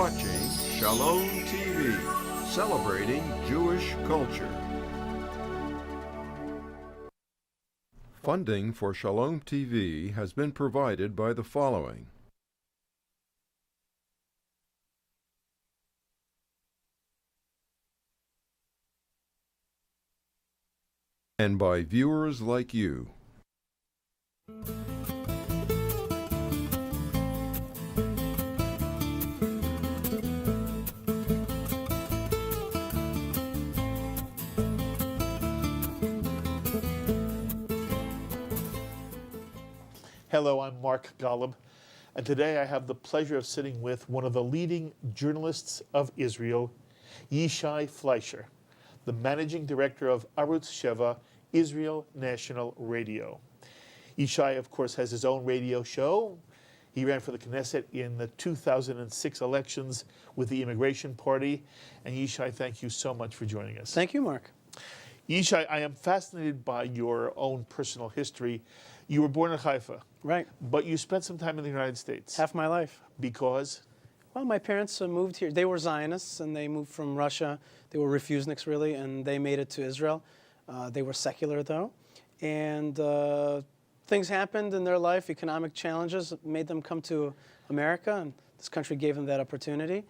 watching Shalom TV, celebrating Jewish culture. Funding for Shalom TV has been provided by the following. And by viewers like you. Hello, I'm Mark Golub, and today I have the pleasure of sitting with one of the leading journalists of Israel, Yishai Fleischer, the managing director of Arutz Sheva, Israel National Radio. Yishai, of course, has his own radio show. He ran for the Knesset in the 2006 elections with the Immigration Party. And Yishai, thank you so much for joining us. Thank you, Mark. Yishai, I am fascinated by your own personal history. You were born in Haifa. Right. But you spent some time in the United States. Half my life. Because? Well, my parents moved here. They were Zionists, and they moved from Russia. They were refuseniks, really, and they made it to Israel. They were secular, though. And things happened in their life, economic challenges made them come to America, and this country gave them that opportunity.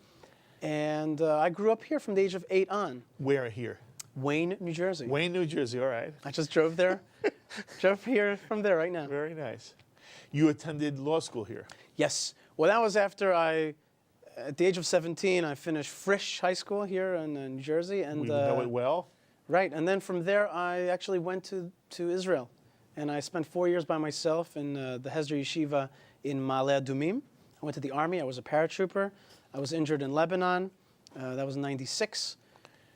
And I grew up here from the age of 8 on. Where here? Wayne, New Jersey. Wayne, New Jersey, all right. I just drove there. Drove here from there right now. Very nice. You attended law school here? Yes. Well, that was after at the age of 17, I finished Frisch High School here in New Jersey. And we know it well. Right. And then from there, I actually went to Israel. And I spent 4 years by myself in the Hesder Yeshiva in Ma'ale Adumim. I went to the Army. I was a paratrooper. I was injured in Lebanon. That was in '96.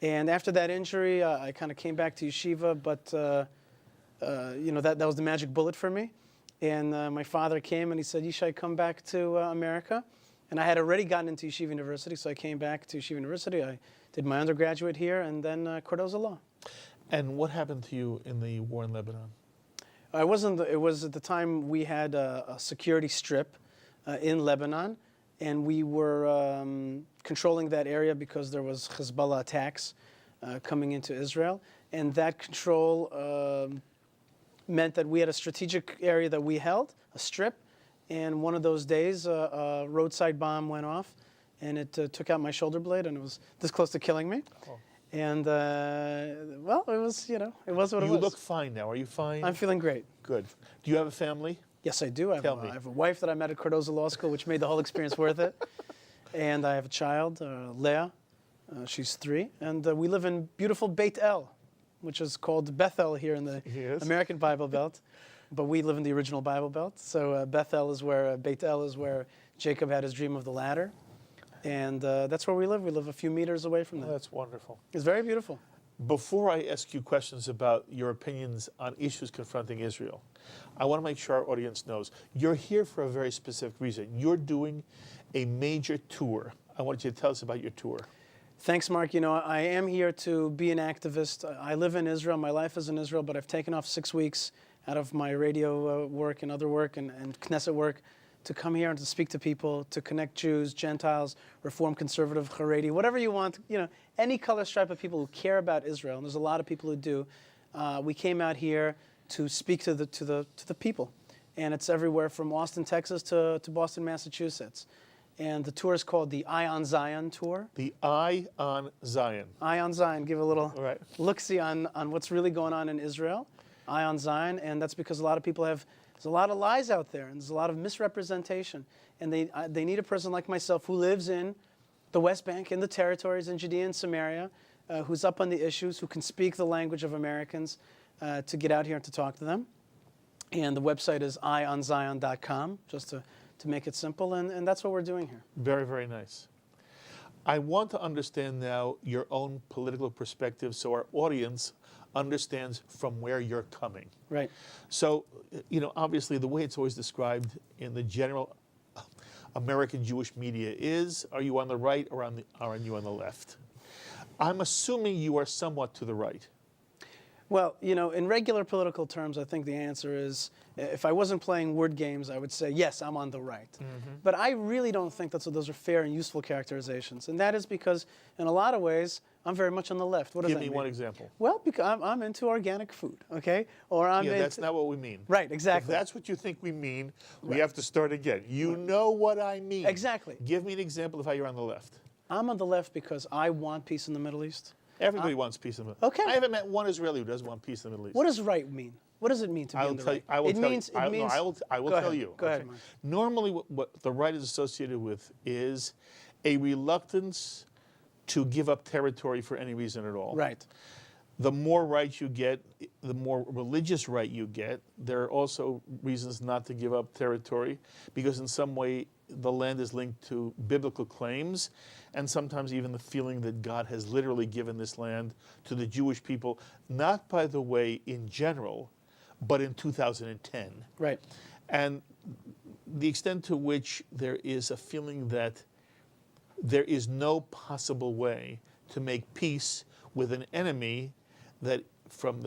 And after that injury, I kind of came back to Yeshiva, but that was the magic bullet for me. And my father came and he said, Yishai, come back to America. And I had already gotten into Yeshiva University, so I came back to Yeshiva University. I did my undergraduate here and then Cardozo Law. And what happened to you in the war in Lebanon? It was at the time we had a security strip in Lebanon, and we were controlling that area because there was Hezbollah attacks coming into Israel. And that control meant that we had a strategic area that we held, a strip, and one of those days a roadside bomb went off, and it took out my shoulder blade, and it was this close to killing me. Oh. And, well, it was what it was. You look fine now. Are you fine? I'm feeling great. Good. Do you have a family? Yes, I do. I have a wife that I met at Cardozo Law School, which made the whole experience worth it. And I have a child, Leah. She's 3. And we live in beautiful Beit El, which is called Bethel here in the American Bible Belt. But we live in the original Bible Belt. So Beit El is where Jacob had his dream of the ladder. And that's where we live. We live a few meters away from that. Oh, that's wonderful. It's very beautiful. Before I ask you questions about your opinions on issues confronting Israel, I want to make sure our audience knows you're here for a very specific reason. You're doing a major tour. I want you to tell us about your tour. Thanks, Mark. I am here to be an activist. I live in Israel. My life is in Israel, but I've taken off 6 weeks out of my radio work and other work and Knesset work to come here and to speak to people, to connect Jews, Gentiles, Reform, Conservative, Haredi, whatever you want, any color stripe of people who care about Israel, and there's a lot of people who do. We came out here to speak to the people, and it's everywhere from Austin, Texas to Boston, Massachusetts. And the tour is called the Eye on Zion tour. The Eye on Zion. Eye on Zion. Give a little look-see on what's really going on in Israel. Eye on Zion, and that's because a lot of people there's a lot of lies out there, and there's a lot of misrepresentation. And they need a person like myself who lives in the West Bank, in the territories, in Judea and Samaria, who's up on the issues, who can speak the language of Americans, to get out here and to talk to them. And the website is eyeonzion.com, just to make it simple, and that's what we're doing here. Very, very nice. I want to understand now your own political perspective so our audience understands from where you're coming. Right. So, obviously the way it's always described in the general American Jewish media is, are you on the right or are you on the left? I'm assuming you are somewhat to the right. Well, in regular political terms, I think the answer is, if I wasn't playing word games, I would say, yes, I'm on the right. But I really don't think those are fair and useful characterizations. And that is because, in a lot of ways, I'm very much on the left. What does that mean? Give me one example. Well, because I'm into organic food, okay? Or that's not what we mean. Right, exactly. If that's what you think we mean, we have to start again. You know what I mean. Exactly. Give me an example of how you're on the left. I'm on the left because I want peace in the Middle East. Everybody wants peace in the Middle East. Okay. I haven't met one Israeli who doesn't want peace in the Middle East. What does right mean? What does it mean to be on the right? I will tell you. I will Go tell ahead. you. Go ahead, Mark. Normally, what the right is associated with is a reluctance to give up territory for any reason at all. Right. The more right you get, the more religious right you get. There are also reasons not to give up territory because in some way the land is linked to biblical claims and sometimes even the feeling that God has literally given this land to the Jewish people, not, by the way, in general, but in 2010. Right. And the extent to which there is a feeling that there is no possible way to make peace with an enemy that, from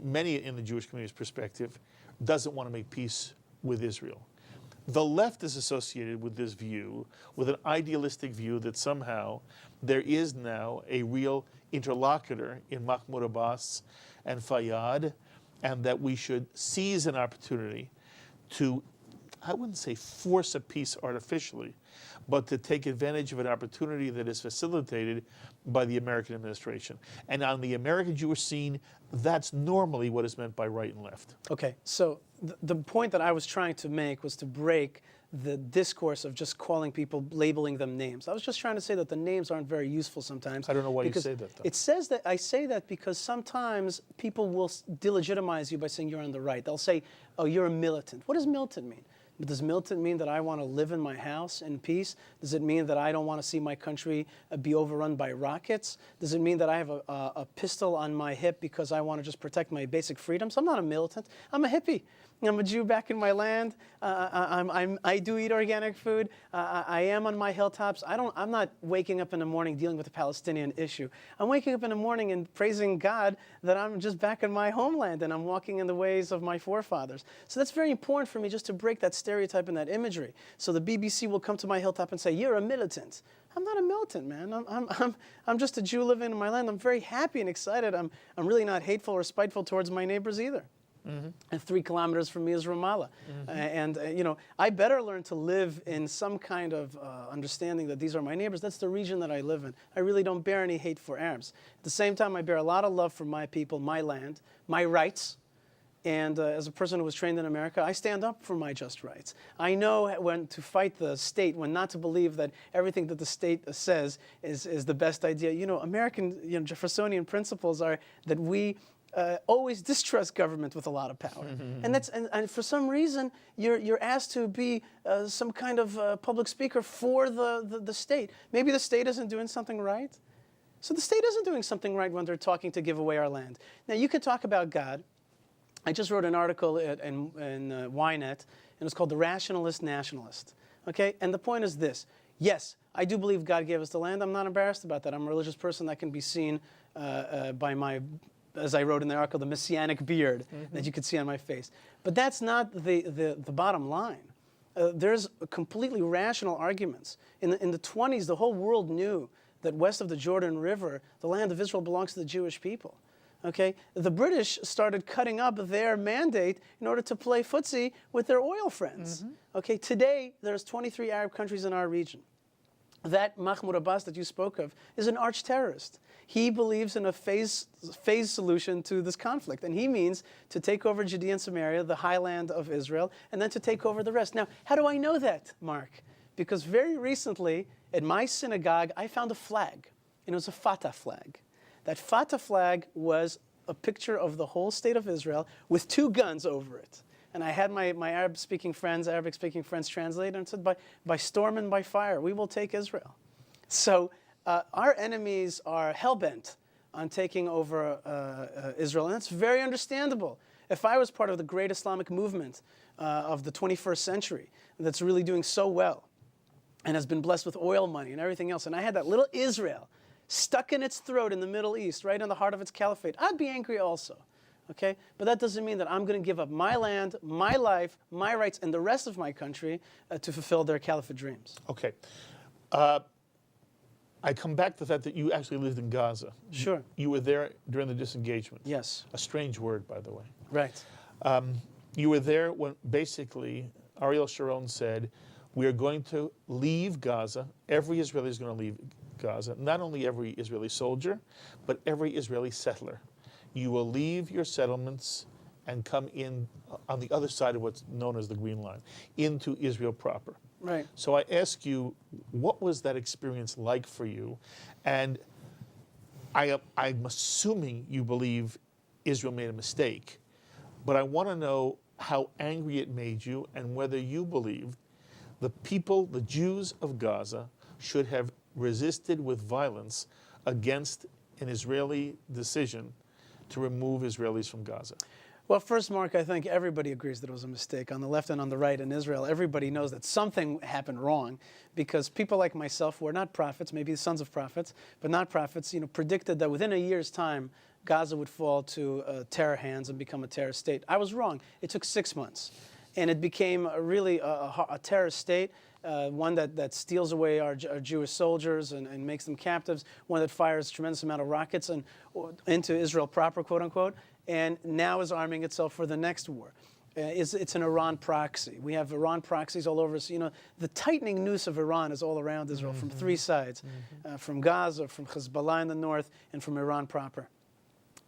many in the Jewish community's perspective, doesn't want to make peace with Israel. The left is associated with this view, with an idealistic view that somehow there is now a real interlocutor in Mahmoud Abbas and Fayyad, and that we should seize an opportunity to, I wouldn't say force a peace artificially, but to take advantage of an opportunity that is facilitated by the American administration. And on the American Jewish scene, that's normally what is meant by right and left. Okay, so the point that I was trying to make was to break the discourse of just calling people, labeling them names. I was just trying to say that the names aren't very useful sometimes. I don't know why you say that, though. It says that, I say that because sometimes people will delegitimize you by saying you're on the right. They'll say, oh, you're a militant. What does militant mean? Does militant mean that I want to live in my house in peace? Does it mean that I don't want to see my country be overrun by rockets? Does it mean that I have a pistol on my hip because I want to just protect my basic freedoms? I'm not a militant. I'm a hippie. I'm a Jew back in my land. I do eat organic food. I am on my hilltops. I'm not waking up in the morning dealing with the Palestinian issue. I'm waking up in the morning and praising God that I'm just back in my homeland and I'm walking in the ways of my forefathers. So that's very important for me just to break that stereotype and that imagery. So the BBC will come to my hilltop and say, you're a militant. I'm not a militant, man. I'm just a Jew living in my land. I'm very happy and excited. I'm really not hateful or spiteful towards my neighbors either. And 3 kilometers from me is Ramallah. I better learn to live in some kind of understanding that these are my neighbors. That's the region that I live in. I really don't bear any hate for Arabs. At the same time, I bear a lot of love for my people, my land, my rights. And as a person who was trained in America, I stand up for my just rights. I know when to fight the state, when not to believe that everything that the state says is the best idea. American Jeffersonian principles are that we always distrust government with a lot of power, and for some reason you're asked to be some kind of public speaker for the state. Maybe the state isn't doing something right, so the state isn't doing something right when they're talking to give away our land. Now you could talk about God. I just wrote an article in Ynet, and it's called "The Rationalist Nationalist." Okay, and the point is this: yes, I do believe God gave us the land. I'm not embarrassed about that. I'm a religious person that can be seen by my, as I wrote in the article, the messianic beard that you could see on my face. But that's not the bottom line. There's completely rational arguments. In the 20s, the whole world knew that west of the Jordan River, the land of Israel belongs to the Jewish people. Okay? The British started cutting up their mandate in order to play footsie with their oil friends. Okay? Today, there's 23 Arab countries in our region. That Mahmoud Abbas that you spoke of is an arch-terrorist. He believes in a phase solution to this conflict, and he means to take over Judea and Samaria, the highland of Israel, and then to take over the rest. Now, how do I know that, Mark? Because very recently, at my synagogue, I found a flag, and it was a Fatah flag. That Fatah flag was a picture of the whole state of Israel with 2 guns over it. And I had my Arabic-speaking friends translate, and said, by storm and by fire, we will take Israel. So our enemies are hell-bent on taking over Israel, and that's very understandable. If I was part of the great Islamic movement of the 21st century that's really doing so well and has been blessed with oil money and everything else, and I had that little Israel stuck in its throat in the Middle East, right in the heart of its caliphate, I'd be angry also. Okay? But that doesn't mean that I'm going to give up my land, my life, my rights, and the rest of my country to fulfill their caliphate dreams. Okay. I come back to the fact that you actually lived in Gaza. Sure. You were there during the disengagement. Yes. A strange word, by the way. Right. You were there when basically Ariel Sharon said, we are going to leave Gaza. Every Israeli is going to leave Gaza. Not only every Israeli soldier, but every Israeli settler. You will leave your settlements and come in on the other side of what's known as the Green Line, into Israel proper. Right. So I ask you, what was that experience like for you? And I'm assuming you believe Israel made a mistake, but I want to know how angry it made you and whether you believed the people, the Jews of Gaza, should have resisted with violence against an Israeli decision to remove Israelis from Gaza. Well, first, Mark, I think everybody agrees that it was a mistake. On the left and on the right in Israel, everybody knows that something happened wrong because people like myself who are not prophets, maybe sons of prophets, but not prophets, predicted that within a year's time, Gaza would fall to terror hands and become a terror state. I was wrong. It took 6 months. And it became really a terror state, one that steals away our Jewish soldiers and makes them captives, one that fires a tremendous amount of rockets into Israel proper, quote unquote, and now is arming itself for the next war. It's an Iran proxy. We have Iran proxies all over us. The tightening noose of Iran is all around Israel from three sides, from Gaza, from Hezbollah in the north, and from Iran proper.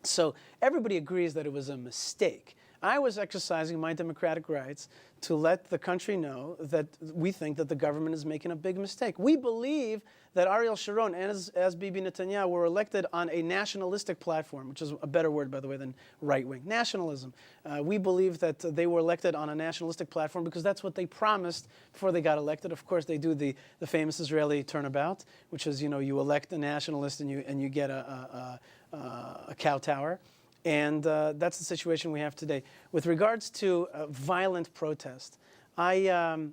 So everybody agrees that it was a mistake. I was exercising my democratic rights to let the country know that we think that the government is making a big mistake. We believe that Ariel Sharon and as Bibi Netanyahu were elected on a nationalistic platform, which is a better word, by the way, than right-wing. Nationalism. We believe that they were elected on a nationalistic platform because that's what they promised before they got elected. Of course, they do the famous Israeli turnabout, which is, you elect a nationalist and you get a cow tower. And that's the situation we have today. With regards to violent protest, I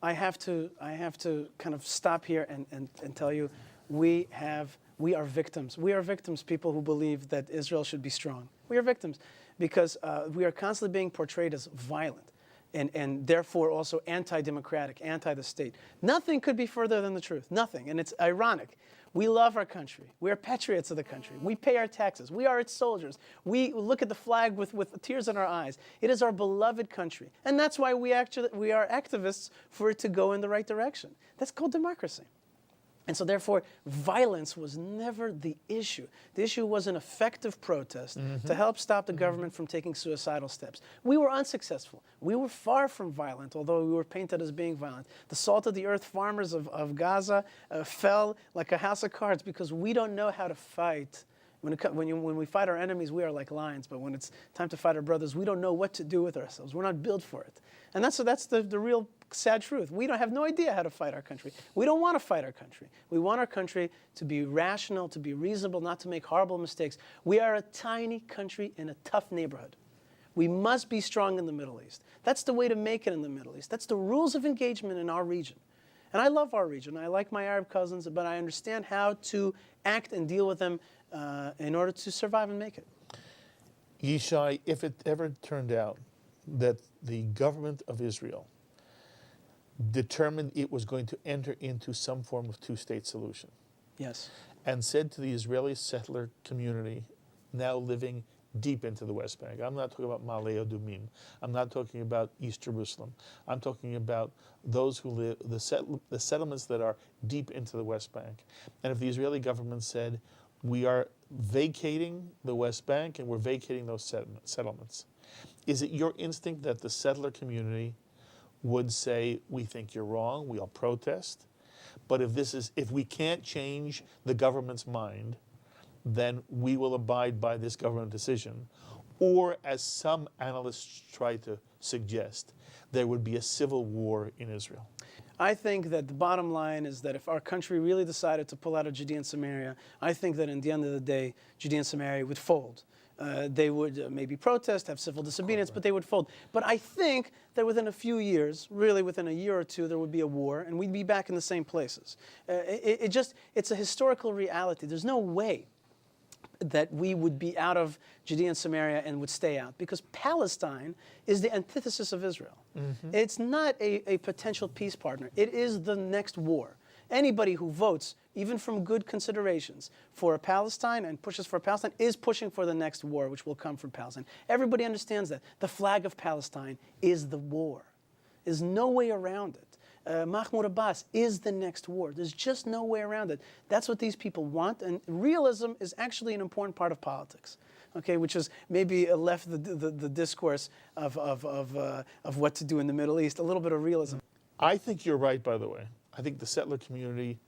have to kind of stop here and tell you, we are victims. We are victims, people who believe that Israel should be strong. We are victims because we are constantly being portrayed as violent and therefore also anti-democratic, anti the state. Nothing could be further than the truth. Nothing. And it's ironic. We love our country. We are patriots of the country. We pay our taxes. We are its soldiers. We look at the flag with tears in our eyes. It is our beloved country. And that's why we are activists for it to go in the right direction. That's called democracy. And so therefore, violence was never the issue. The issue was an effective protest to help stop the government from taking suicidal steps. We were unsuccessful. We were far from violent, although we were painted as being violent. The salt of the earth farmers of Gaza fell like a house of cards because we don't know how to fight. When we fight our enemies, we are like lions. But when it's time to fight our brothers, we don't know what to do with ourselves. We're not built for it. And that's the real sad truth. We have no idea how to fight our country. We don't want to fight our country. We want our country to be rational, to be reasonable, not to make horrible mistakes. We are a tiny country in a tough neighborhood. We must be strong in the Middle East. That's the way to make it in the Middle East. That's the rules of engagement in our region. And I love our region. I like my Arab cousins, but I understand how to act and deal with them in order to survive and make it. Yishai, if it ever turned out that the government of Israel determined it was going to enter into some form of two-state solution. Yes. And said to the Israeli settler community now living deep into the West Bank, I'm not talking about Ma'ale Adumim, I'm not talking about East Jerusalem, I'm talking about those who live, the settlements that are deep into the West Bank. And if the Israeli government said, we are vacating the West Bank and we're vacating those settlements, is it your instinct that the settler community would say, we think you're wrong, we'll protest, but if we can't change the government's mind, then we will abide by this government decision? Or, as some analysts try to suggest, there would be a civil war in Israel? I think that the bottom line is that if our country really decided to pull out of Judea and Samaria, I think that in the end of the day, Judea and Samaria would fold. They would maybe protest, have civil disobedience, but they would fold. But I think that within a few years, really within a year or two, there would be a war, and we'd be back in the same places. It's a historical reality. There's no way that we would be out of Judea and Samaria and would stay out, because Palestine is the antithesis of Israel. It's not a potential peace partner. It is the next war. Anybody who votes, even from good considerations, for Palestine and pushes for Palestine is pushing for the next war, which will come from Palestine. Everybody understands that. The flag of Palestine is the war. There's no way around it. Mahmoud Abbas is the next war. There's just no way around it. That's what these people want, and realism is actually an important part of politics, okay, which is maybe left the discourse of what to do in the Middle East, a little bit of realism. I think you're right, by the way. I think the settler community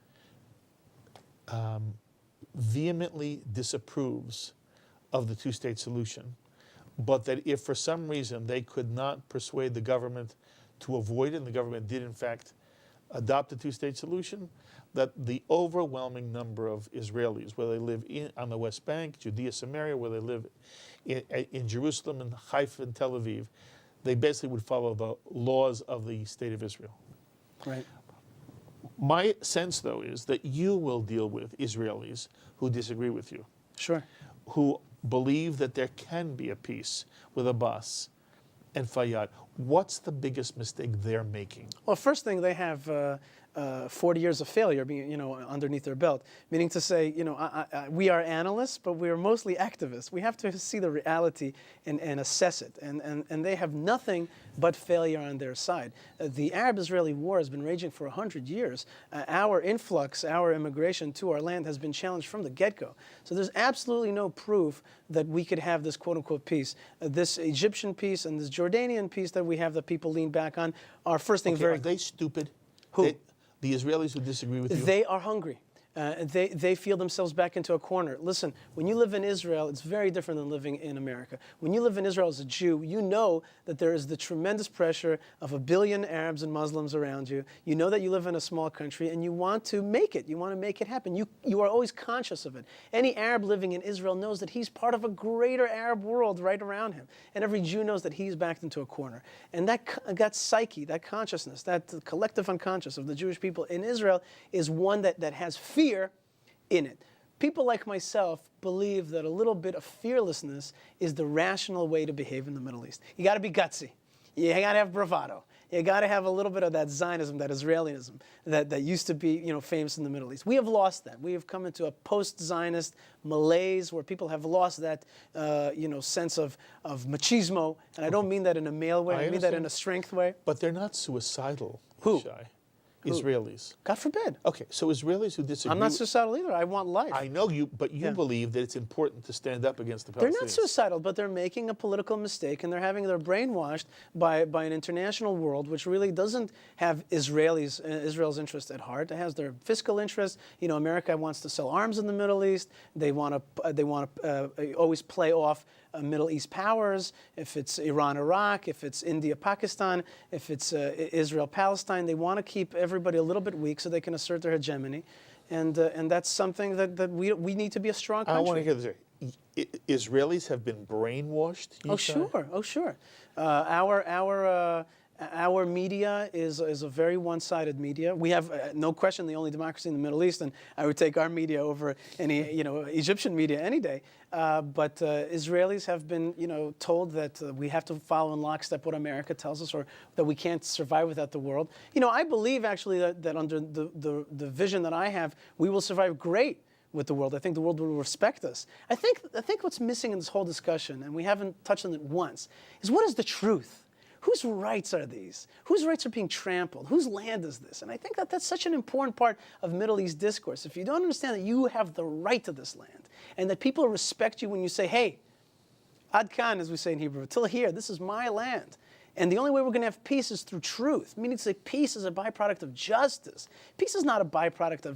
vehemently disapproves of the two-state solution, but that if for some reason they could not persuade the government to avoid it, and the government did in fact adopt the two-state solution, that the overwhelming number of Israelis, whether they live on the West Bank, Judea, Samaria, where they live in Jerusalem and Haifa and Tel Aviv, they basically would follow the laws of the state of Israel. Right. My sense, though, is that you will deal with Israelis who disagree with you, Sure. who believe that there can be a peace with Abbas and Fayyad. What's the biggest mistake they're making? Well, first thing, they have 40 years of failure being, underneath their belt. Meaning to say, we are analysts, but we are mostly activists. We have to see the reality and assess it. And they have nothing but failure on their side. The Arab-Israeli war has been raging for 100 years. Our influx, our immigration to our land has been challenged from the get-go. So there's absolutely no proof that we could have this quote-unquote peace. This Egyptian peace and this Jordanian peace that we have that people lean back on are, first thing, Are they stupid? Who? The Israelis who disagree with you? They are hungry. They feel themselves back into a corner. Listen, when you live in Israel, it's very different than living in America. When you live in Israel as a Jew, you know that there is the tremendous pressure of 1 billion Arabs and Muslims around you. You know that you live in a small country and you want to make it. You want to make it happen. You are always conscious of it. Any Arab living in Israel knows that he's part of a greater Arab world right around him. And every Jew knows that he's backed into a corner. And that psyche, that consciousness, that collective unconscious of the Jewish people in Israel is one that has fear in it. People like myself believe that a little bit of fearlessness is the rational way to behave in the Middle East. You got to be gutsy. You got to have bravado. You got to have a little bit of that Zionism, that Israelism that used to be, famous in the Middle East. We have lost that. We have come into a post-Zionist malaise where people have lost that, sense of machismo. And I don't mean that in a male way. I mean that in a strength way. But they're not suicidal, Who? Yishai. Israelis. God forbid. Okay, so Israelis who disagree. I'm not suicidal either. I want life. I know you, but you believe that it's important to stand up against the Palestinians. They're not suicidal, but they're making a political mistake, and they're having their brainwashed by an international world which really doesn't have Israel's interest at heart. It has their fiscal interest. America wants to sell arms in the Middle East. They want to always play off Middle East powers. If it's Iran, Iraq, if it's India, Pakistan, if it's Israel, Palestine, they want to keep everybody a little bit weak so they can assert their hegemony, and that's something that we need to be a strong country. I want to hear this. Israelis have been brainwashed. Oh sure. Our media is a very one-sided media. We have no question the only democracy in the Middle East, and I would take our media over any Egyptian media any day. But Israelis have been told that we have to follow in lockstep what America tells us, or that we can't survive without the world. I believe actually that under the vision that I have, we will survive great with the world. I think the world will respect us. I think what's missing in this whole discussion, and we haven't touched on it once, is what is the truth? Whose rights are these? Whose rights are being trampled? Whose land is this? And I think that that's such an important part of Middle East discourse. If you don't understand that you have the right to this land, and that people respect you when you say, hey, Ad Kan, as we say in Hebrew, till here, this is my land. And the only way we're going to have peace is through truth, meaning to say peace is a byproduct of justice. Peace is not a byproduct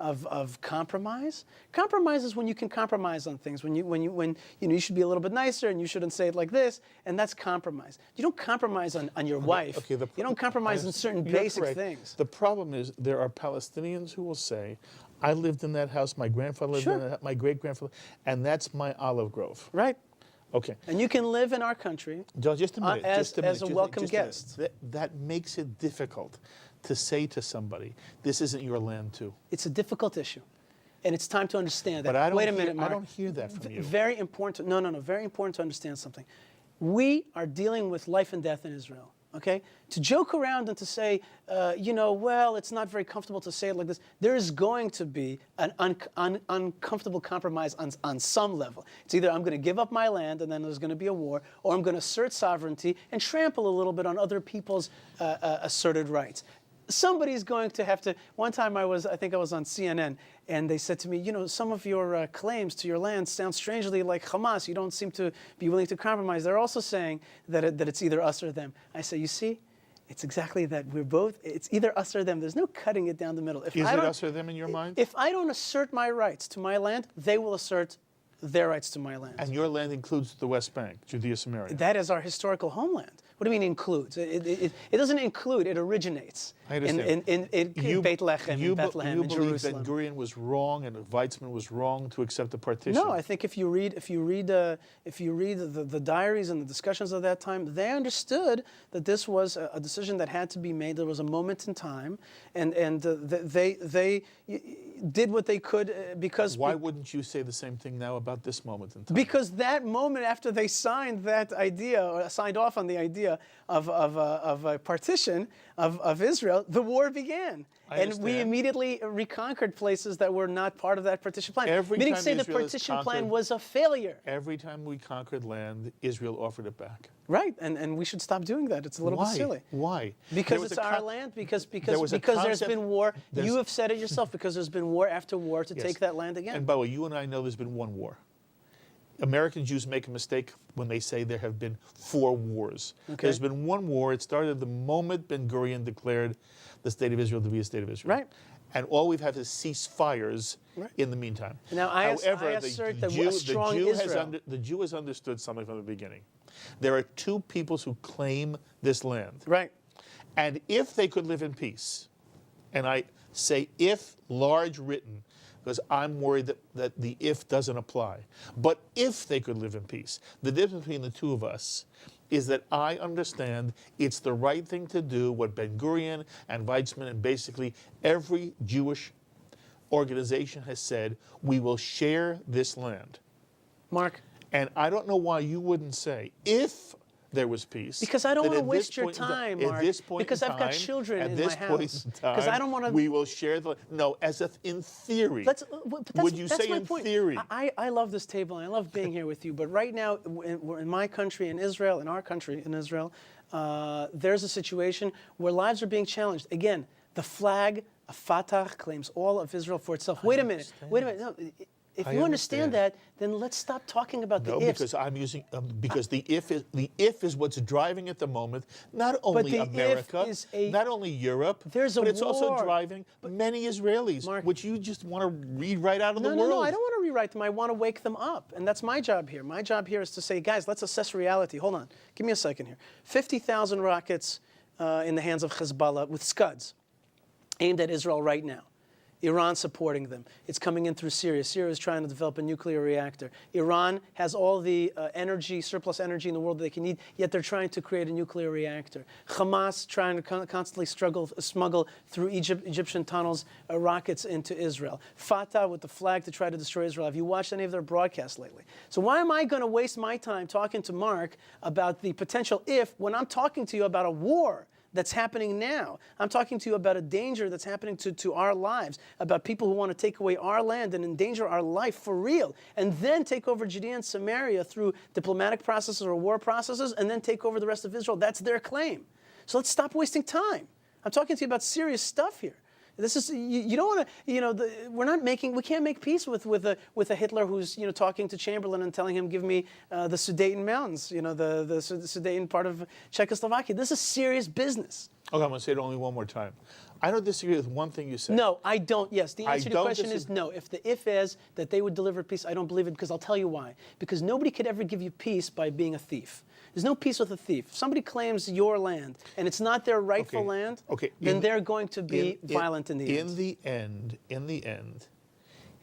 of compromise. Compromise is when you can compromise on things, when you should be a little bit nicer and you shouldn't say it like this, and that's compromise. You don't compromise on your wife. Okay, you don't compromise on certain basic things. The problem is there are Palestinians who will say, I lived in that house. My grandfather lived Sure. in that house. My great-grandfather. And that's my olive grove. Right. Okay. And you can live in our country Just a minute. as a just welcome just a minute. guest. That makes it difficult to say to somebody, this isn't your land too. It's a difficult issue. And it's time to understand that. But I don't Wait a hear- minute, I Mark. don't hear that from you. Very important. No. Very important to understand something. We are dealing with life and death in Israel. Okay? To joke around and to say, well, it's not very comfortable to say it like this. There is going to be an uncomfortable compromise on some level. It's either I'm going to give up my land and then there's going to be a war, or I'm going to assert sovereignty and trample a little bit on other people's asserted rights. Somebody's going to have to. One time I think I was on CNN, and they said to me, some of your claims to your land sound strangely like Hamas. You don't seem to be willing to compromise. They're also saying that it's either us or them. I say, you see, it's exactly that. It's either us or them. There's no cutting it down the middle. Is it us or them in your mind? If I don't assert my rights to my land, they will assert their rights to my land. And your land includes the West Bank, Judea, Samaria. That is our historical homeland. What do you mean includes? It doesn't include, it originates. I understand. In Beit Lechem, in Bethlehem, you in believe Jerusalem. Ben-Gurion was wrong and Weizmann was wrong to accept the partition? No, I think if you read the diaries and the discussions of that time, they understood that this was a decision that had to be made. There was a moment in time, and they did what they could because. Why wouldn't you say the same thing now about this moment in time? Because that moment after they signed that idea, or signed off on the idea of a partition of Israel, the war began. And we immediately reconquered places that were not part of that partition plan. Meaning say the partition plan was a failure. Every time we conquered land, Israel offered it back. Right, and we should stop doing that. It's a little bit silly. Why? Because it's our land, because there's been war. You have said it yourself, because there's been war after war to take that land again. And by the way, you and I know there's been one war. American Jews make a mistake when they say there have been 4 wars. Okay. There's been one war. It started the moment Ben-Gurion declared the State of Israel to be a State of Israel. Right. And all we've had is ceasefires in the meantime. Now, However, I assert that a strong Israel. The Jew has understood something from the beginning. There are 2 peoples who claim this land. Right. And if they could live in peace, and I say if large written, because I'm worried that the if doesn't apply. But if they could live in peace, the difference between the 2 of us is that I understand it's the right thing to do, what Ben-Gurion and Weizmann and basically every Jewish organization has said, we will share this land. Mark. And I don't know why you wouldn't say, if there was peace. Because I don't want to waste your time, Mark. At this point because in I've got time, children at in this my point house. in time, Because I don't want to. We will share the. No, as if in theory. Would you say in theory? I love this table and I love being here with you. But right now, in my country, in Israel, in our country, in Israel, there's a situation where lives are being challenged. Again, the flag of Fatah claims all of Israel for itself. Wait a minute. No, if you understand that, then let's stop talking about the ifs. No, because I'm using because the if is what's driving at the moment. Not only America, not only Europe, but it's also driving many Israelis, Mark, which you just want to read right out of the world. No, I don't want to rewrite them. I want to wake them up, and that's my job here. My job here is to say, guys, let's assess reality. Hold on, give me a second here. 50,000 rockets in the hands of Hezbollah with Scuds aimed at Israel right now. Iran supporting them. It's coming in through Syria. Syria is trying to develop a nuclear reactor. Iran has all the surplus energy in the world that they can need, yet they're trying to create a nuclear reactor. Hamas trying to constantly smuggle through Egyptian tunnels rockets into Israel. Fatah with the flag to try to destroy Israel. Have you watched any of their broadcasts lately? So why am I going to waste my time talking to Mark about the potential if when I'm talking to you about a war that's happening now? I'm talking to you about a danger that's happening to our lives, about people who want to take away our land and endanger our life for real, and then take over Judea and Samaria through diplomatic processes or war processes, and then take over the rest of Israel. That's their claim. So let's stop wasting time. I'm talking to you about serious stuff here. This is you don't want to. We can't make peace with a Hitler who's talking to Chamberlain and telling him, give me the Sudeten Mountains, the Sudeten part of Czechoslovakia. This is serious business. Okay, I'm going to say it only one more time. I don't disagree with one thing you said. No, I don't. Yes, the answer to your question is no. If the if is that they would deliver peace, I don't believe it, because I'll tell you why. Because nobody could ever give you peace by being a thief. There's no peace with a thief. If somebody claims your land and it's not their rightful land, then they're going to be violent in the end. In the end,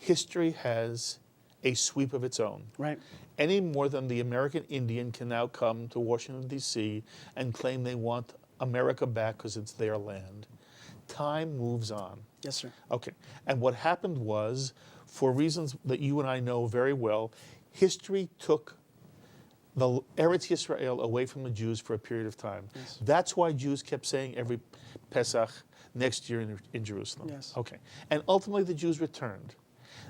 history has a sweep of its own. Right. Any more than the American Indian can now come to Washington, D.C. and claim they want America back because it's their land. Time moves on. Yes, sir. Okay. And what happened was, for reasons that you and I know very well, history took the Eretz Yisrael away from the Jews for a period of time. Yes. That's why Jews kept saying every Pesach next year in Jerusalem. Yes. Okay. And ultimately the Jews returned.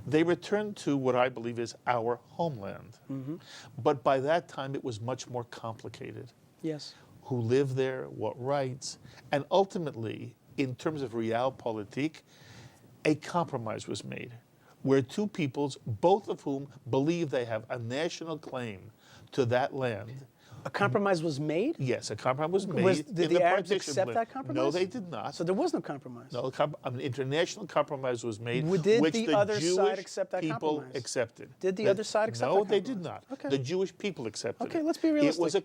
They returned to what I believe is our homeland. Mm-hmm. But by that time it was much more complicated. Yes. Who lived there, what rights, and ultimately, in terms of realpolitik, a compromise was made where two peoples, both of whom believe they have a national claim to that land. A compromise was made? Yes, a compromise was made. Did the Arabs accept that compromise? No, they did not. So there was no compromise? No, an international compromise was made, Did which the the other Jewish side accept that people compromise? accepted. Did the other side accept No, that they did compromise? not. Okay. The Jewish people accepted it. Okay, let's be realistic. It was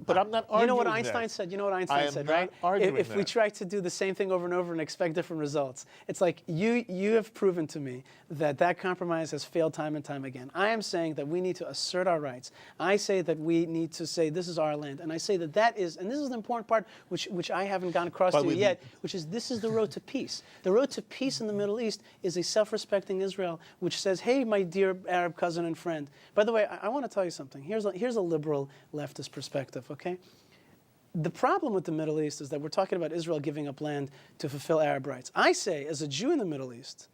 but I'm not arguing You know what that. Einstein said? You know what I Einstein am said, not right? arguing If we that. try to do the same thing over and over and expect different results, it's like you have proven to me that compromise has failed time and time again. I am saying that we need to assert our rights. I say that we need to say this is our land, and I say that is, and this is the important part, which I haven't gone across to you yet, which is this is the road to peace. The road to peace in the Middle East is a self-respecting Israel, which says, hey, my dear Arab cousin and friend. By the way, I want to tell you something. Here's a liberal leftist perspective, okay? The problem with the Middle East is that we're talking about Israel giving up land to fulfill Arab rights. I say, as a Jew in the Middle East,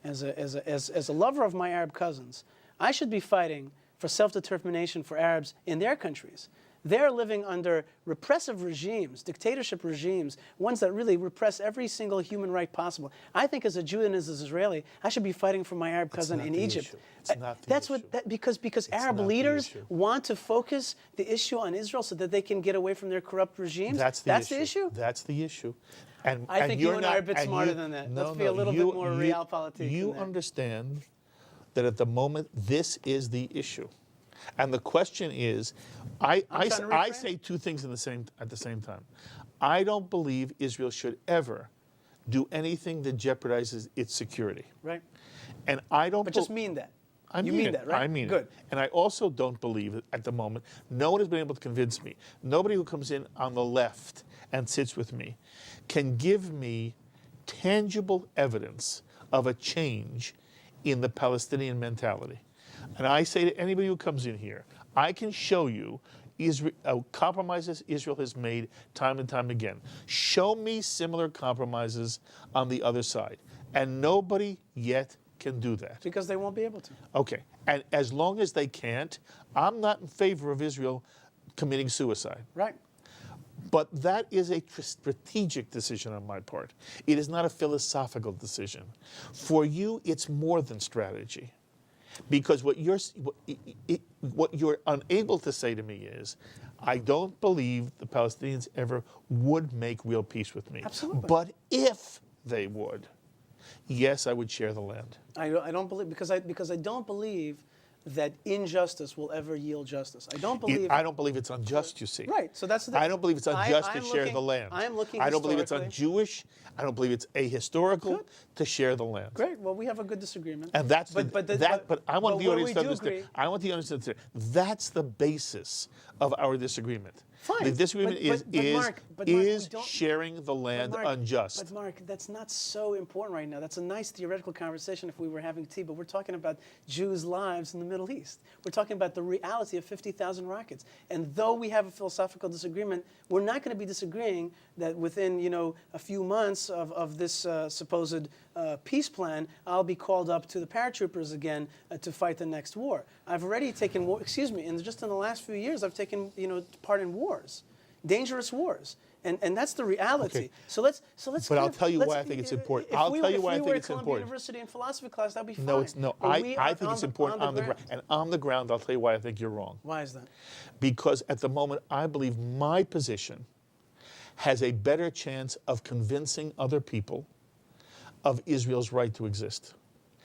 as a lover of my Arab cousins, I should be fighting for self-determination for Arabs in their countries. They're living under repressive regimes, dictatorship regimes, ones that really repress every single human right possible. I think as a Jew and as an Israeli, I should be fighting for my Arab cousin in Egypt. It's not the That's issue. Because Arab not the leaders issue. want to focus the issue on Israel so that they can get away from their corrupt regimes. That's the issue. That's the issue. And I think you you're and I are a not- bit and smarter you- than that. No, Let's be no, a little you- bit more you- realpolitik You than that. understand that at the moment this is the issue, and the question is, I trying to reframe. say two things at the same time. I don't believe Israel should ever do anything that jeopardizes its security, Right. and I don't. But just mean that. I You mean mean it. that, right? I mean Good. it. And I also don't believe that at the moment, no one has been able to convince me. Nobody who comes in on the left and sits with me can give me tangible evidence of a change in the Palestinian mentality. And I say to anybody who comes in here, I can show you compromises Israel has made time and time again. Show me similar compromises on the other side. And nobody yet can do that. Because they won't be able to. Okay. And as long as they can't, I'm not in favor of Israel committing suicide. Right. But that is a strategic decision on my part. It is not a philosophical decision. For you, it's more than strategy. Because what you're unable to say to me is, I don't believe the Palestinians ever would make real peace with me. Absolutely. But if they would, yes, I would share the land. I don't believe because I don't believe that injustice will ever yield justice. I don't believe. I don't believe it's unjust, you see. Right. So that's the. I don't believe it's unjust to I'm share looking- the land. I'm looking. I don't believe it's historically. un-Jewish. I don't believe it's ahistorical Good. to share the land. Great. Well, we have a good disagreement. And that's but I want the where audience we to do understand. agree- I want the audience to understand. That's the basis of our disagreement. Fine. The disagreement But Mark, we don't- sharing the land Mark, unjust. But Mark, that's not so important right now. That's a nice theoretical conversation if we were having tea, but we're talking about Jews' lives in the Middle East. We're talking about the reality of 50,000 rockets. And though we have a philosophical disagreement, we're not going to be disagreeing that within a few months of this supposed peace plan, I'll be called up to the paratroopers again to fight the next war. I've already taken just in the last few years, I've taken part in wars, dangerous wars. And that's the reality. Okay. So let's. But I'll tell you why I think it's important. I'll tell you why I think it's If we were at Columbia important. University in philosophy class, that'd be fine. No, But I we are think it's important on the ground. And on the ground, I'll tell you why I think you're wrong. Why is that? Because at the moment, I believe my position has a better chance of convincing other people of Israel's right to exist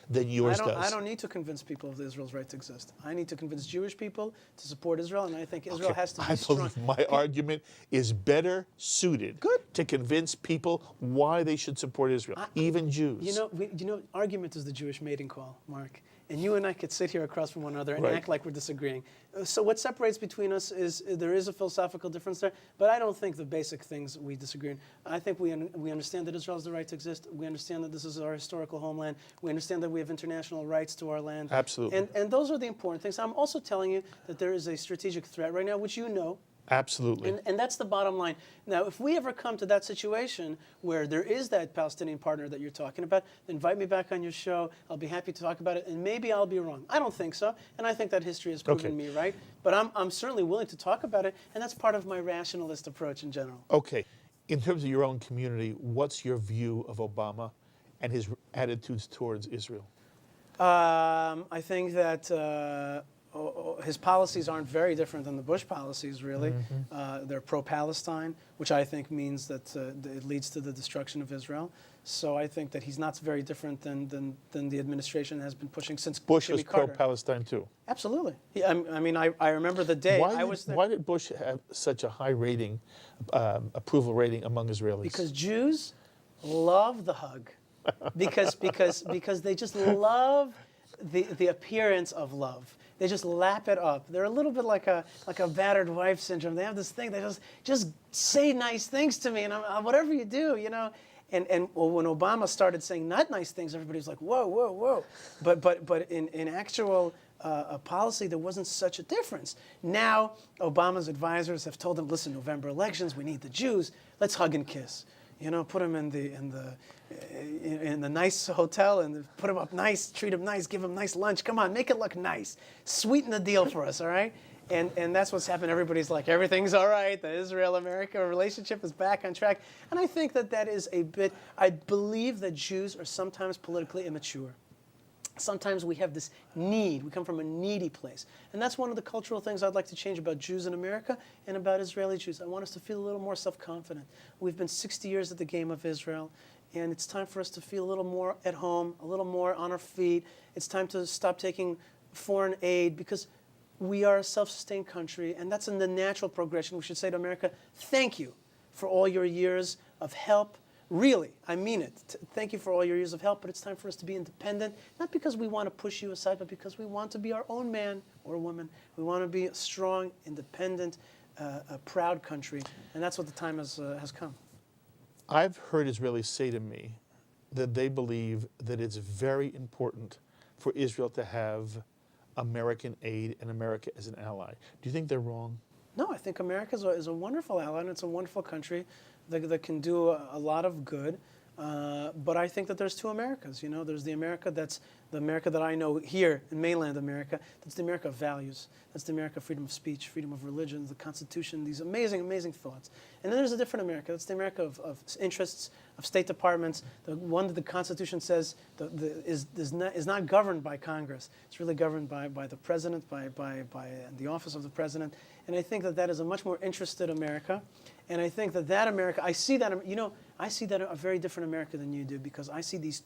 than yours does. I don't need to convince people of Israel's right to exist. I need to convince Jewish people to support Israel, and I think Israel has to be I strong. believe my argument is better suited Good. to convince people why they should support Israel, even Jews. Argument is the Jewish mating call, Mark. And you and I could sit here across from one another and Right. act like we're disagreeing. So what separates between us is there is a philosophical difference there, but I don't think the basic things we disagree on. I think we understand that Israel has the right to exist. We understand that this is our historical homeland. We understand that we have international rights to our land. Absolutely. And those are the important things. I'm also telling you that there is a strategic threat right now, which you know. Absolutely. And that's the bottom line. Now, if we ever come to that situation where there is that Palestinian partner that you're talking about, invite me back on your show. I'll be happy to talk about it, and maybe I'll be wrong. I don't think so, and I think that history has proven me right. But I'm certainly willing to talk about it, and that's part of my rationalist approach in general. Okay. In terms of your own community, what's your view of Obama and his attitudes towards Israel? I think that his policies aren't very different than the Bush policies, really. They're pro-Palestine, which I think means that it leads to the destruction of Israel. So I think that he's not very different than the administration has been pushing since Bush Jimmy was Carter. pro-Palestine too. Absolutely. I remember the day Why did Bush have such a high rating, approval rating among Israelis? Because Jews love the hug. Because they just love the appearance of love. They just lap it up. They're a little bit like a battered wife syndrome. They have this thing. They just say nice things to me, and whatever you do, And when Obama started saying not nice things, everybody was like, whoa, whoa, whoa. But in actual policy, there wasn't such a difference. Now, Obama's advisors have told him, listen, November elections, we need the Jews. Let's hug and kiss. Put them in the nice hotel and put them up nice, treat them nice, give them nice lunch. Come on, make it look nice. Sweeten the deal for us, all right? And that's what's happened. Everybody's like, everything's all right. The Israel-America relationship is back on track. And I think that is a bit, I believe that Jews are sometimes politically immature. Sometimes we have this need. We come from a needy place. And that's one of the cultural things I'd like to change about Jews in America and about Israeli Jews. I want us to feel a little more self-confident. We've been 60 years at the game of Israel, and it's time for us to feel a little more at home, a little more on our feet. It's time to stop taking foreign aid because we are a self-sustained country, and that's in the natural progression. We should say to America, thank you for all your years of help. Really, I mean it. Thank you for all your years of help, but it's time for us to be independent, not because we want to push you aside, but because we want to be our own man or woman. We want to be a strong, independent, a proud country, and that's what the time has come. I've heard Israelis say to me that they believe that it's very important for Israel to have American aid and America as an ally. Do you think they're wrong? No, I think America is a wonderful ally, and it's a wonderful country that can do a lot of good. But I think that there's two Americas. There's the America that's the America that I know here in mainland America. That's the America of values. That's the America of freedom of speech, freedom of religion, the Constitution, these amazing, amazing thoughts. And then there's a different America. That's the America of interests, of state departments, the one that the Constitution says is not governed by Congress. It's really governed by the president, by the office of the president. And I think that is a much more interested America. And I think that America, I see that a very different America than you do, because I see these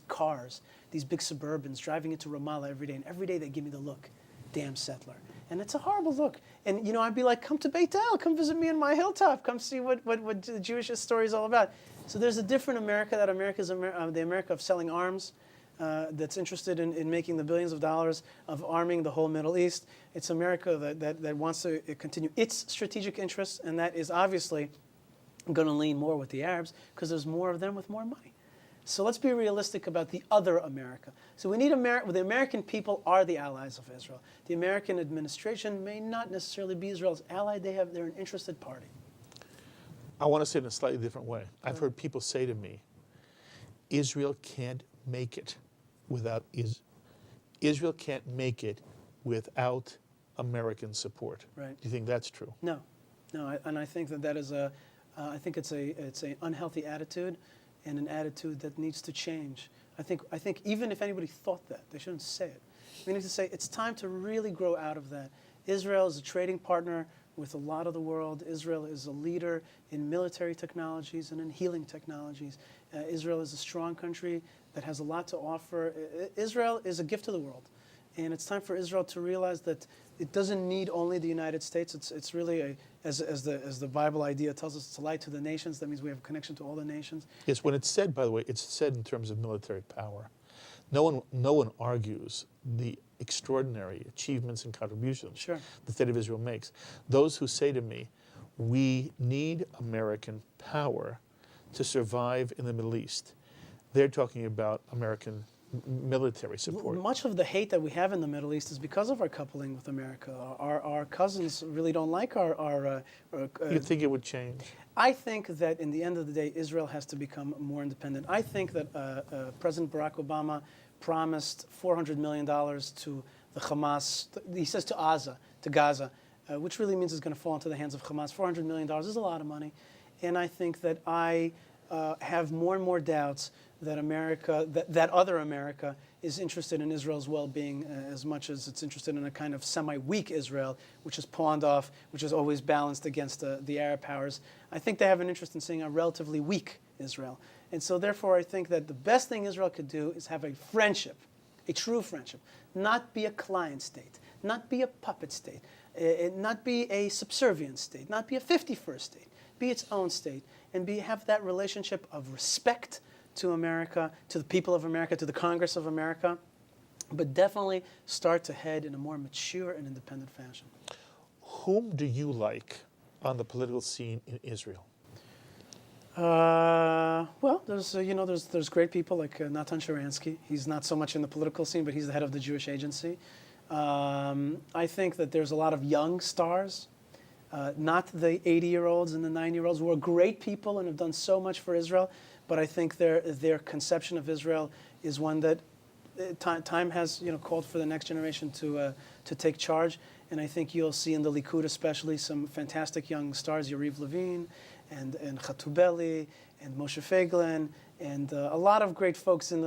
cars, these big Suburbans driving into Ramallah every day, and every day they give me the look, damn settler. And it's a horrible look. And I'd be like, come to Beit El, come visit me in my hilltop, come see what the Jewish story is all about. So there's a different America. That America is the America of selling arms, that's interested in making the billions of dollars of arming the whole Middle East. It's America that wants to continue its strategic interests, and that is obviously going to lean more with the Arabs because there's more of them with more money. So let's be realistic about the other America. So we need the American people are the allies of Israel. The American administration may not necessarily be Israel's ally. They're an interested party. I want to say it in a slightly different way. I've heard people say to me, Israel can't make it without Israel can't make it without American support. Right. Do you think that's true? No, and I think that is I think it's an unhealthy attitude, and an attitude that needs to change. I think even if anybody thought that, they shouldn't say it. We need to say it's time to really grow out of that. Israel is a trading partner with a lot of the world. Israel is a leader in military technologies and in healing technologies. Israel is a strong country that has a lot to offer. Israel is a gift to the world. And it's time for Israel to realize that it doesn't need only the United States. It's really, as the Bible idea tells us, it's a light to the nations. That means we have a connection to all the nations. Yes, when it's said, by the way, it's said in terms of military power. No one argues the extraordinary achievements and contributions Sure. the state of Israel makes. Those who say to me, we need American power to survive in the Middle East, they're talking about American military support. Much of the hate that we have in the Middle East is because of our coupling with America. Our cousins really don't like our You think it would change? I think that in the end of the day, Israel has to become more independent. I think that President Barack Obama promised $400 million to the Hamas. He says to Gaza, which really means it's going to fall into the hands of Hamas. $400 million is a lot of money. And I think that I have more and more doubts that America, that other America, is interested in Israel's well-being as much as it's interested in a kind of semi-weak Israel, which is pawned off, which is always balanced against the Arab powers. I think they have an interest in seeing a relatively weak Israel. And so therefore I think that the best thing Israel could do is have a friendship, a true friendship, not be a client state, not be a puppet state, not be a subservient state, not be a 51st state, be its own state, and have that relationship of respect to America, to the people of America, to the Congress of America, but definitely start to head in a more mature and independent fashion. Whom do you like on the political scene in Israel? Well, there's great people like Natan Sharansky. He's not so much in the political scene, but he's the head of the Jewish Agency. I think that there's a lot of young stars, not the 80-year-olds and the 90-year-olds who are great people and have done so much for Israel, but I think their conception of Israel is one that time has called for the next generation to take charge. And I think you'll see in the Likud especially some fantastic young stars, Yariv Levin and Chatubeli and Moshe Feiglin, and a lot of great folks in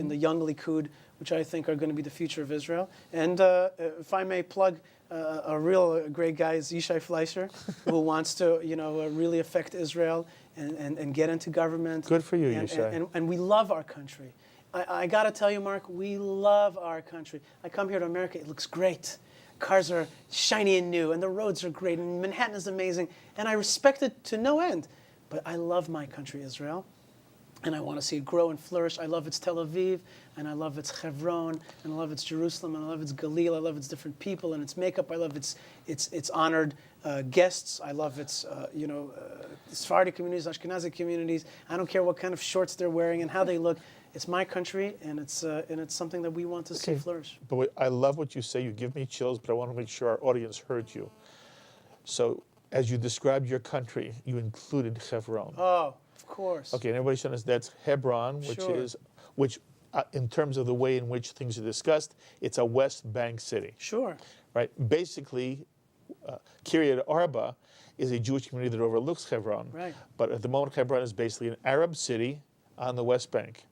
the young Likud, which I think are going to be the future of Israel. And if I may plug a real great guy is Yishai Fleischer, who wants to really affect Israel and get into government. Good for you, Yishai. And we love our country. I got to tell you, Mark, we love our country. I come here to America, it looks great. Cars are shiny and new, and the roads are great, and Manhattan is amazing, and I respect it to no end. But I love my country, Israel, and I want to see it grow and flourish. I love its Tel Aviv, and I love its Hebron, and I love its Jerusalem, and I love its Galil. I love its different people and its makeup. I love its honored guests. I love its Sephardi communities, Ashkenazi communities. I don't care what kind of shorts they're wearing and how they look. It's my country, and it's something that we want to see flourish. But I love what you say. You give me chills, but I want to make sure our audience heard you. So, as you described your country, you included Hebron. Oh, of course. Okay, and everybody understands that's Hebron, which in terms of the way in which things are discussed, it's a West Bank city. Sure. Right. Basically, Kiryat Arba is a Jewish community that overlooks Hebron. Right. But at the moment, Hebron is basically an Arab city on the West Bank.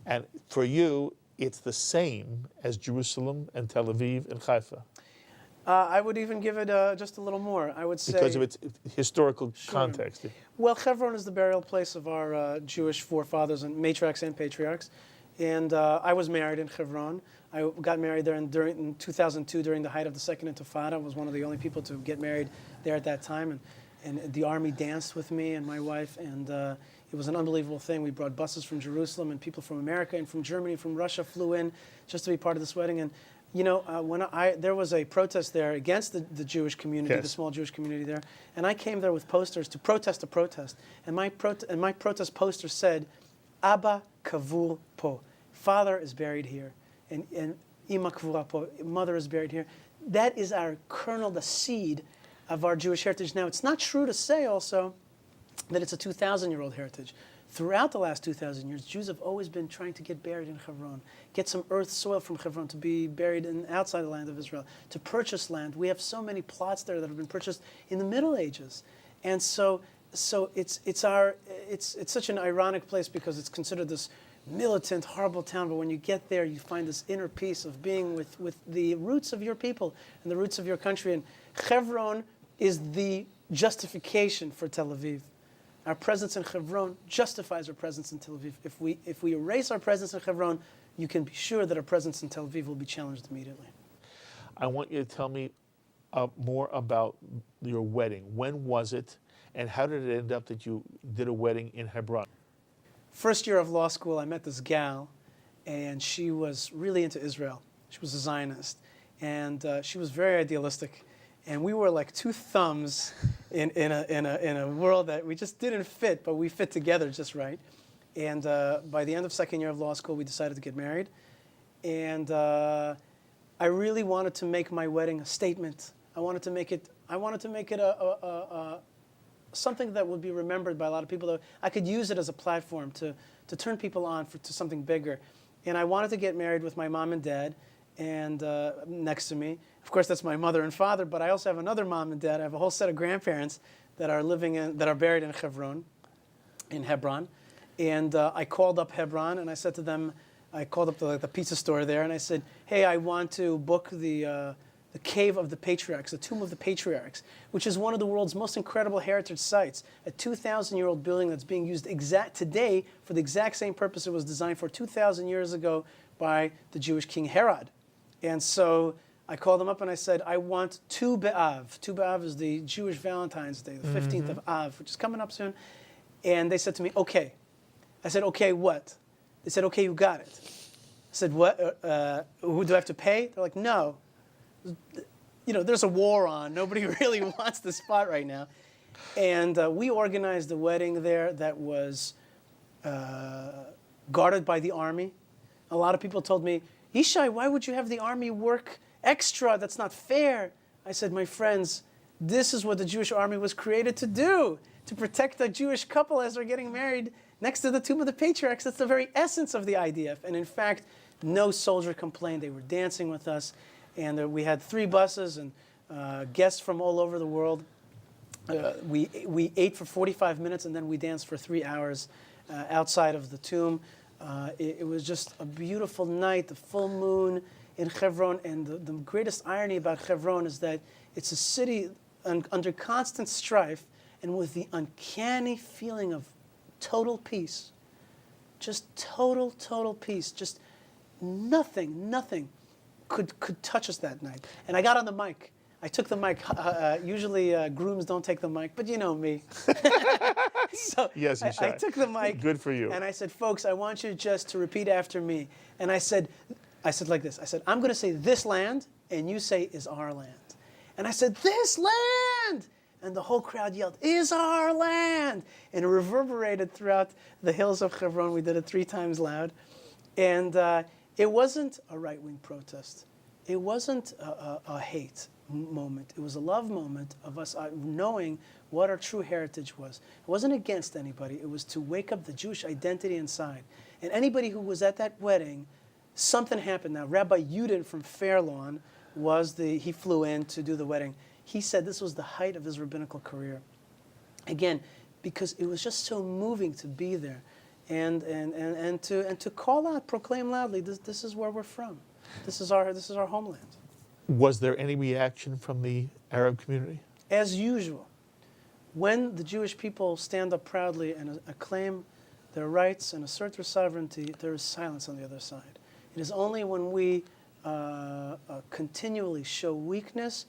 And for you, it's the same as Jerusalem and Tel Aviv and Haifa. I would even give it just a little more. I would say because of its historical context. Well, Hebron is the burial place of our Jewish forefathers and matriarchs and patriarchs. And I was married in Hebron. I got married there in 2002 during the height of the Second Intifada. I was one of the only people to get married there at that time. And the army danced with me and my wife, and it was an unbelievable thing. We brought buses from Jerusalem, and people from America and from Germany and from Russia flew in just to be part of this wedding. And when there was a protest there against the Jewish community, yes, the small Jewish community there, and I came there with posters to protest a protest. And my protest poster said, "Abba kavur po," Father is buried here, and Ima kavura po, Mother is buried here. That is our kernel, the seed of our Jewish heritage. Now, it's not true to say also that it's a 2,000-year-old heritage. Throughout the last 2,000 years, Jews have always been trying to get buried in Hebron, get some earth, soil from Hebron to be buried outside the land of Israel, to purchase land. We have so many plots there that have been purchased in the Middle Ages. And so it's such an ironic place because it's considered this militant, horrible town, but when you get there, you find this inner peace of being with the roots of your people and the roots of your country. And Hebron is the justification for Tel Aviv. Our presence in Hebron justifies our presence in Tel Aviv. If we erase our presence in Hebron, you can be sure that our presence in Tel Aviv will be challenged immediately. I want you to tell me more about your wedding. When was it, and how did it end up that you did a wedding in Hebron? First year of law school, I met this gal, and she was really into Israel. She was a Zionist, and she was very idealistic. And we were like two thumbs in a world that we just didn't fit, but we fit together just right. And by the end of second year of law school, we decided to get married. And I really wanted to make my wedding a statement. I wanted to make it something that would be remembered by a lot of people. That I could use it as a platform to turn people on to something bigger. And I wanted to get married with my mom and dad, and next to me. Of course, that's my mother and father, but I also have another mom and dad. I have a whole set of grandparents that are buried in Hebron. And I called up Hebron, and I said to them, I called up the pizza store there, and I said, hey, I want to book the cave of the patriarchs, the tomb of the patriarchs, which is one of the world's most incredible heritage sites, a 2,000-year-old building that's being used today for the exact same purpose it was designed for 2,000 years ago by the Jewish king Herod. And so I called them up and I said, I want Tu B'Av. Tu B'Av is the Jewish Valentine's Day, the 15th of Av, which is coming up soon. And they said to me, okay. I said, okay, what? They said, okay, you got it. I said, what? Who do I have to pay? They're like, no. You know, there's a war on. Nobody really wants the spot right now. And we organized a wedding there that was guarded by the army. A lot of people told me, Yishai, why would you have the army work extra? That's not fair. I said, my friends, this is what the Jewish army was created to do, to protect a Jewish couple as they're getting married next to the tomb of the patriarchs. That's the very essence of the IDF. And in fact, no soldier complained. They were dancing with us. And we had 3 buses and guests from all over the world. We ate for 45 minutes and then we danced for 3 hours outside of the tomb. It was just a beautiful night, the full moon in Hebron. And the greatest irony about Hebron is that it's a city under constant strife and with the uncanny feeling of total peace. Just total peace. Just nothing could touch us that night. And I got on the mic. I took the mic. Usually grooms don't take the mic, but you know me. So yes, I took the mic. Good for you. And I said, folks, I want you just to repeat after me. And I said like this. I said, I'm going to say this land, and you say is our land. And I said, this land! And the whole crowd yelled, is our land! And it reverberated throughout the hills of Hebron. We did it 3 times loud. And it wasn't a right-wing protest. It wasn't a hate moment. It was a love moment of us knowing what our true heritage was. It wasn't against anybody. It was to wake up the Jewish identity inside. And anybody who was at that wedding, something happened. Now, Rabbi Yudin from Fairlawn he flew in to do the wedding. He said this was the height of his rabbinical career. Again, because it was just so moving to be there. And to call out, proclaim loudly, this is where we're from. This is our homeland. Was there any reaction from the Arab community? As usual, when the Jewish people stand up proudly and acclaim their rights and assert their sovereignty, there is silence on the other side. It is only when we continually show weakness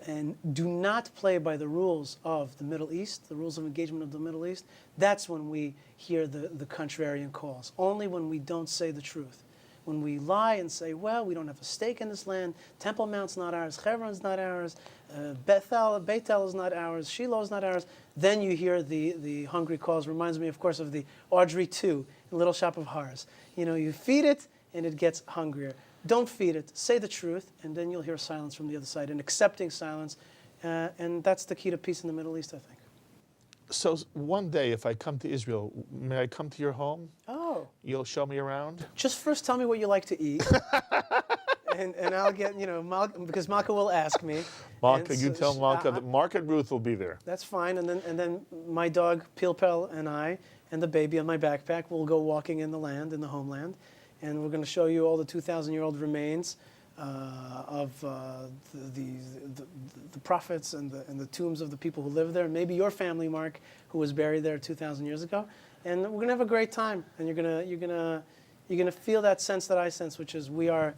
and do not play by the rules of the Middle East, the rules of engagement of the Middle East, that's when we hear the contrarian calls. Only when we don't say the truth. When we lie and say, well, we don't have a stake in this land, Temple Mount's not ours, Hebron's not ours, Beitel is not ours, Shiloh is not ours, then you hear the hungry calls. Reminds me, of course, of the Audrey 2 in Little Shop of Horrors. You know, you feed it and it gets hungrier. Don't feed it. Say the truth, and then you'll hear silence from the other side, and accepting silence. And that's the key to peace in the Middle East, I think. So one day, if I come to Israel, may I come to your home? Oh. You'll show me around? Just first tell me what you like to eat. and I'll get, because Malka will ask me. Malka, you tell Malka that Mark and Ruth will be there. That's fine. And then my dog, Pilpel, and I, and the baby on my backpack will go walking in the land, in the homeland. And we're going to show you all the 2,000-year-old remains of the prophets and the tombs of the people who live there. Maybe your family, Mark, who was buried there 2,000 years ago. And we're going to have a great time. And you're you're going to feel that sense that I sense, which is we are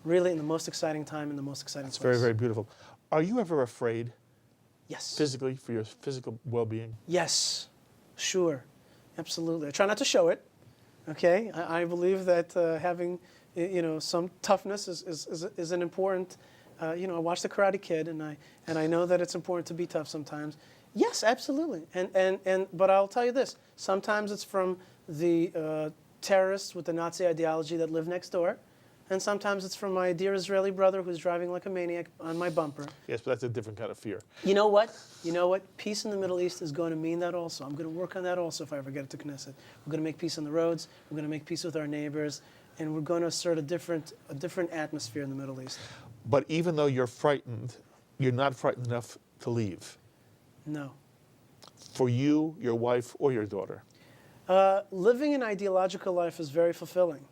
really in the most exciting time, in the most exciting It's place. very, very beautiful. Are you ever afraid Yes. physically for your physical well-being? Yes, sure, absolutely. I try not to show it. Okay, I believe that having some toughness is an important. I watched The Karate Kid, and I know that it's important to be tough sometimes. Yes, absolutely. But I'll tell you this: sometimes it's from the terrorists with the Nazi ideology that live next door. And sometimes it's from my dear Israeli brother who's driving like a maniac on my bumper. Yes, but that's a different kind of fear. You know what? Peace in the Middle East is going to mean that also. I'm going to work on that also if I ever get to Knesset. We're going to make peace on the roads. We're going to make peace with our neighbors. And we're going to assert a different atmosphere in the Middle East. But even though you're frightened, you're not frightened enough to leave. No. For you, your wife, or your daughter. Living an ideological life is very fulfilling.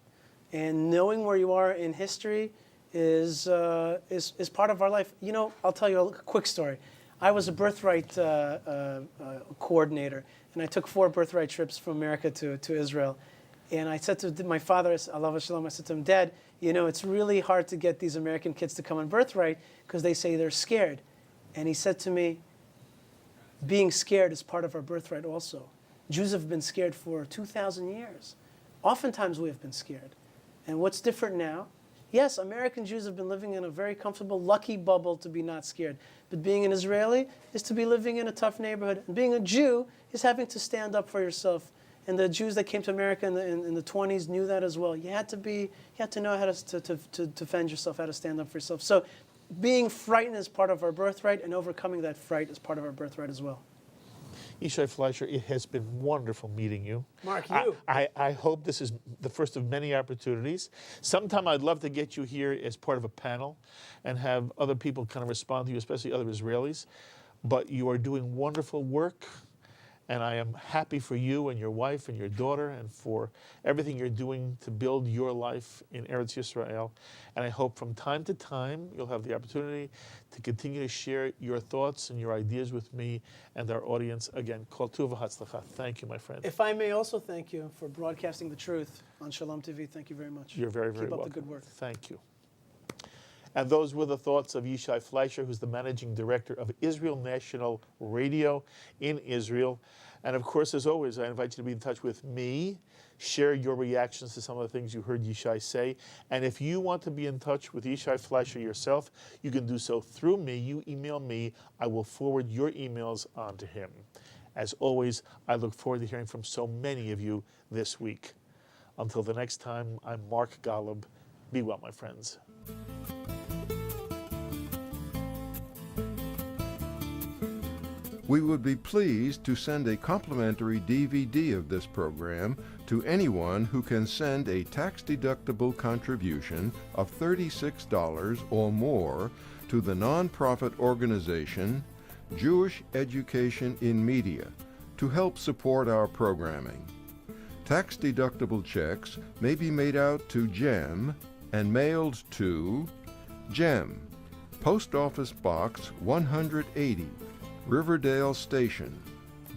And knowing where you are in history is part of our life. I'll tell you a quick story. I was a birthright coordinator, and I took 4 birthright trips from America to Israel. And I said to my father, Alav Shalom, I said to him, Dad, it's really hard to get these American kids to come on birthright because they say they're scared. And he said to me, being scared is part of our birthright also. Jews have been scared for 2,000 years. Oftentimes we have been scared. And what's different now? Yes, American Jews have been living in a very comfortable, lucky bubble to be not scared. But being an Israeli is to be living in a tough neighborhood. And being a Jew is having to stand up for yourself. And the Jews that came to America in the 20s knew that as well. You had to know how to defend yourself, how to stand up for yourself. So being frightened is part of our birthright, and overcoming that fright is part of our birthright as well. Yishai Fleischer, it has been wonderful meeting you. Mark, you. I hope this is the first of many opportunities. Sometime I'd love to get you here as part of a panel and have other people kind of respond to you, especially other Israelis. But you are doing wonderful work, and I am happy for you and your wife and your daughter and for everything you're doing to build your life in Eretz Yisrael. And I hope from time to time you'll have the opportunity to continue to share your thoughts and your ideas with me and our audience. Again, Kol Tuv V'Hatzlacha. Thank you, my friend. If I may also thank you for broadcasting the truth on Shalom TV. Thank you very much. You're very, very welcome. Keep up the good work. Thank you. And those were the thoughts of Yishai Fleischer, who's the managing director of Israel National Radio in Israel. And of course, as always, I invite you to be in touch with me. Share your reactions to some of the things you heard Yishai say. And if you want to be in touch with Yishai Fleischer yourself, you can do so through me. You email me. I will forward your emails on to him. As always, I look forward to hearing from so many of you this week. Until the next time, I'm Mark Golub. Be well, my friends. We would be pleased to send a complimentary DVD of this program to anyone who can send a tax-deductible contribution of $36 or more to the nonprofit organization Jewish Education in Media to help support our programming. Tax-deductible checks may be made out to GEM and mailed to GEM, Post Office Box 180, Riverdale Station,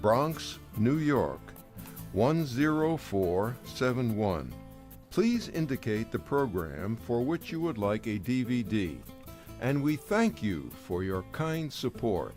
Bronx, New York, 10471. Please indicate the program for which you would like a DVD, and we thank you for your kind support.